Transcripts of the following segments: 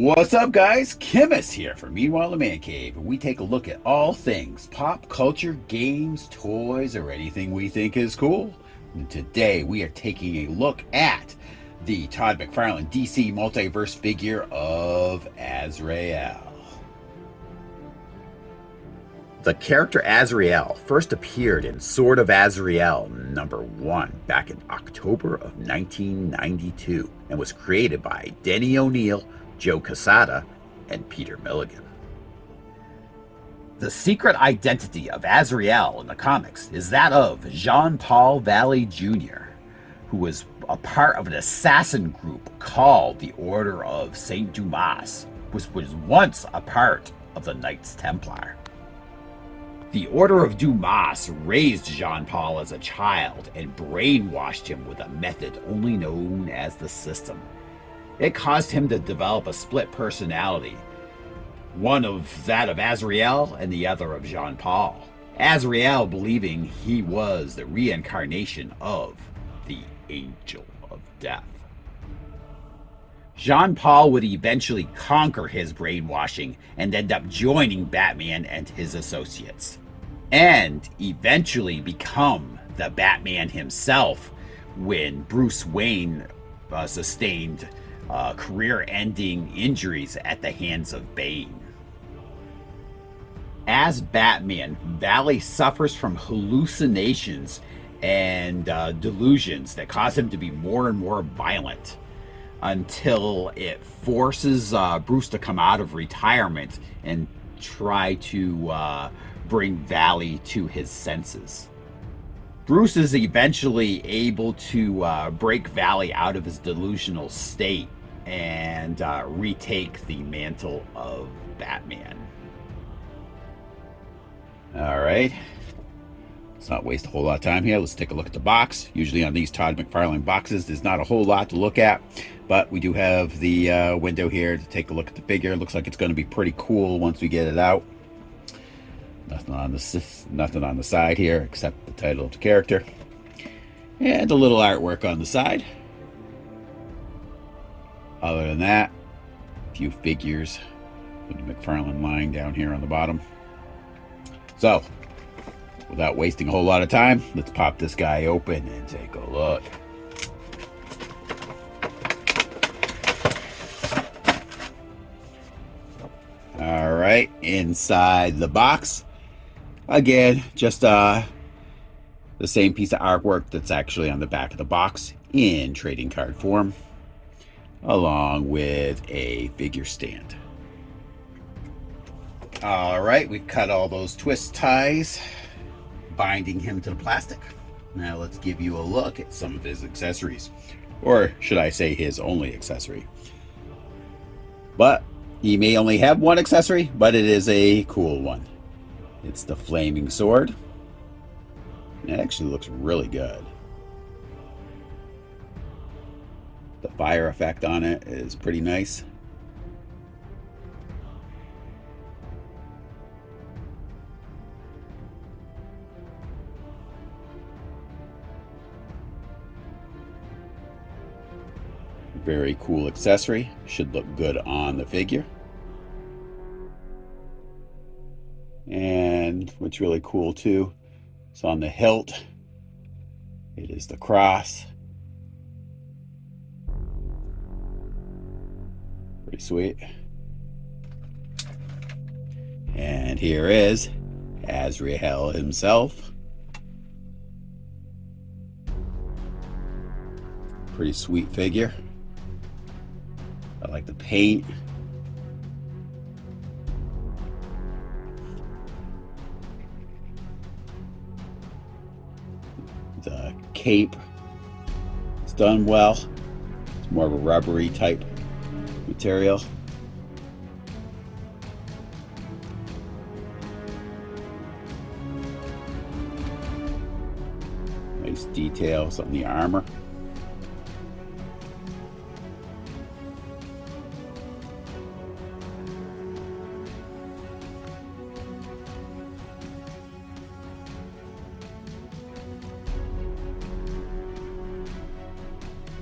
What's up, guys? Chemist here for Meanwhile the Man Cave, and we take a look at all things pop culture, games, toys, or anything we think is cool. And today we are taking a look at the Todd McFarlane DC Multiverse figure of Azrael. The character Azrael first appeared in Sword of Azrael #1 back in October of 1992 and was created by Denny O'Neil, Joe Quesada, and Peter Milligan. The secret identity of Azrael in the comics is that of Jean-Paul Valley Jr., who was a part of an assassin group called the Order of Saint Dumas, which was once a part of the Knights Templar. The Order of Dumas raised Jean-Paul as a child and brainwashed him with a method only known as the System. It caused him to develop a split personality, one of that of Azrael and the other of Jean-Paul. Azrael believing he was the reincarnation of the Angel of Death. Jean-Paul would eventually conquer his brainwashing and end up joining Batman and his associates, and eventually become the Batman himself when Bruce Wayne sustained career-ending injuries at the hands of Bane. As Batman, Valley suffers from hallucinations and delusions that cause him to be more and more violent until it forces Bruce to come out of retirement and try to bring Valley to his senses. Bruce is eventually able to break Valley out of his delusional state and retake the mantle of Batman. All right. Let's not waste a whole lot of time here. Let's take a look at the box. Usually on these Todd McFarlane boxes, there's not a whole lot to look at, but we do have the window here to take a look at the figure. It looks like it's going to be pretty cool once we get it out. Nothing on the side here except the title of the character and a little artwork on the side. Other than that, a few figures with the McFarlane line down here on the bottom. So, without wasting a whole lot of time, let's pop this guy open and take a look. All right, inside the box, again, just the same piece of artwork that's actually on the back of the box in trading card form, along with a figure stand. All right, we've cut all those twist ties, binding him to the plastic. Now let's give you a look at some of his accessories, or should I say his only accessory. But he may only have one accessory, but it is a cool one. It's the flaming sword. It actually looks really good. The fire effect on it is pretty nice. Very cool accessory. Should look good on the figure. And what's really cool too, is on the hilt, it is the cross. Pretty sweet. And here is Azrael himself. Pretty sweet figure. I like the paint. The cape is done well. It's more of a rubbery type material. Nice details on the armor.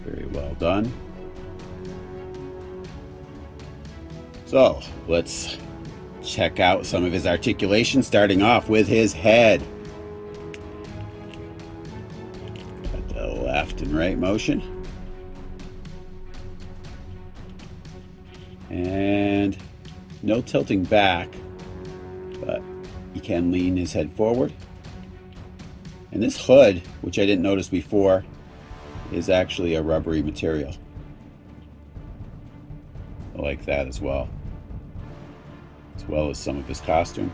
Very well done. So let's check out some of his articulation, starting off with his head. Got the left and right motion. And no tilting back, but you can lean his head forward. And this hood, which I didn't notice before, is actually a rubbery material. I like that as well as some of his costume.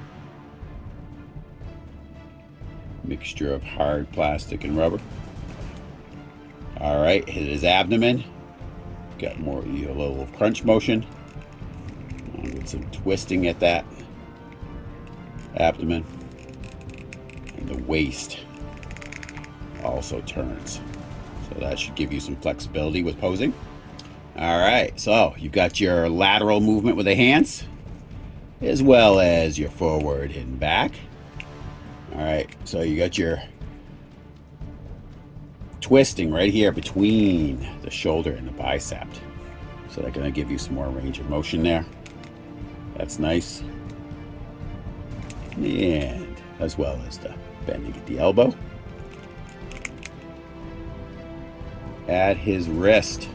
Mixture of hard plastic and rubber. All right, hit his abdomen. Got more a little crunch motion. With some twisting at that abdomen. And the waist also turns. So that should give you some flexibility with posing. All right, so you've got your lateral movement with the hands, as well as your forward and back. All right, so you got your twisting right here between the shoulder and the bicep. So they're gonna give you some more range of motion there. That's nice. And as well as the bending at the elbow. At his wrist,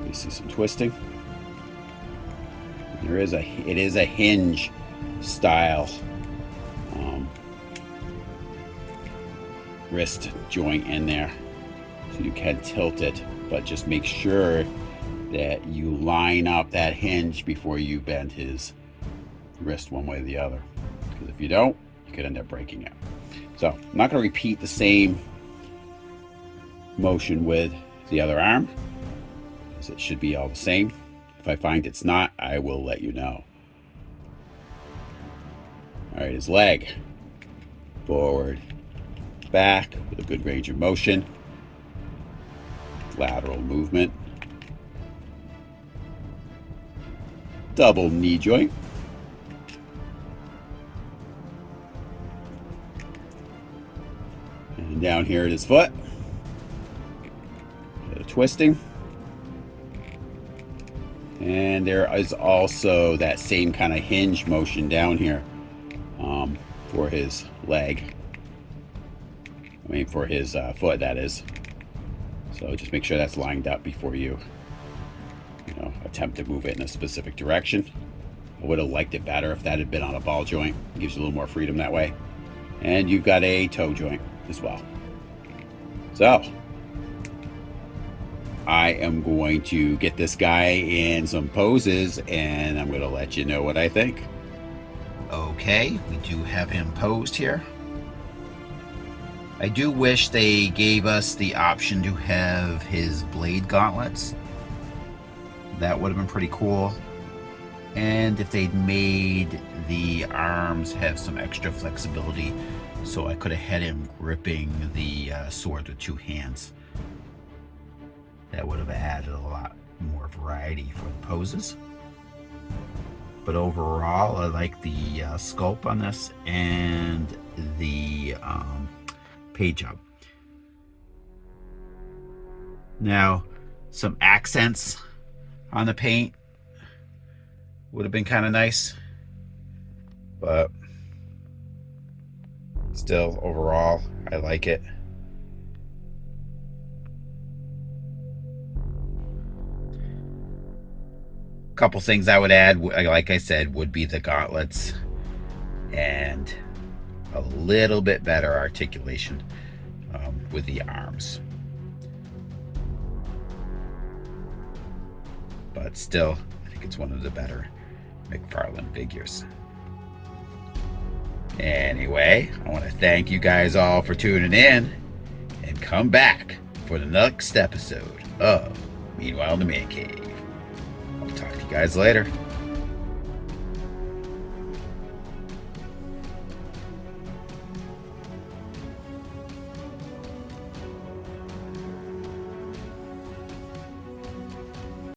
you see some twisting. It is a hinge style wrist joint in there, so you can tilt it, but just make sure that you line up that hinge before you bend his wrist one way or the other, because if you don't, you could end up breaking it. So I'm not going to repeat the same motion with the other arm, because it should be all the same. If I find it's not, I will let you know. All right, his leg, forward, back with a good range of motion, lateral movement, double knee joint, and down here at his foot, a twisting. And there is also that same kind of hinge motion down here for his leg. I mean, for his foot, that is. So just make sure that's lined up before you attempt to move it in a specific direction. I would have liked it better if that had been on a ball joint. It gives you a little more freedom that way. And you've got a toe joint as well. So I am going to get this guy in some poses, and I'm going to let you know what I think. Okay, we do have him posed here. I do wish they gave us the option to have his blade gauntlets. That would have been pretty cool. And if they'd made the arms have some extra flexibility, so I could have had him gripping the sword with two hands. That would have added a lot more variety for the poses. But overall, I like the sculpt on this and the paint job. Now, some accents on the paint would have been kind of nice, but still, overall, I like it. Couple things I would add, like I said, would be the gauntlets and a little bit better articulation with the arms. But still, I think it's one of the better McFarlane figures. Anyway, I want to thank you guys all for tuning in, and come back for the next episode of Meanwhile in the Man Cave. I'll talk to you guys later.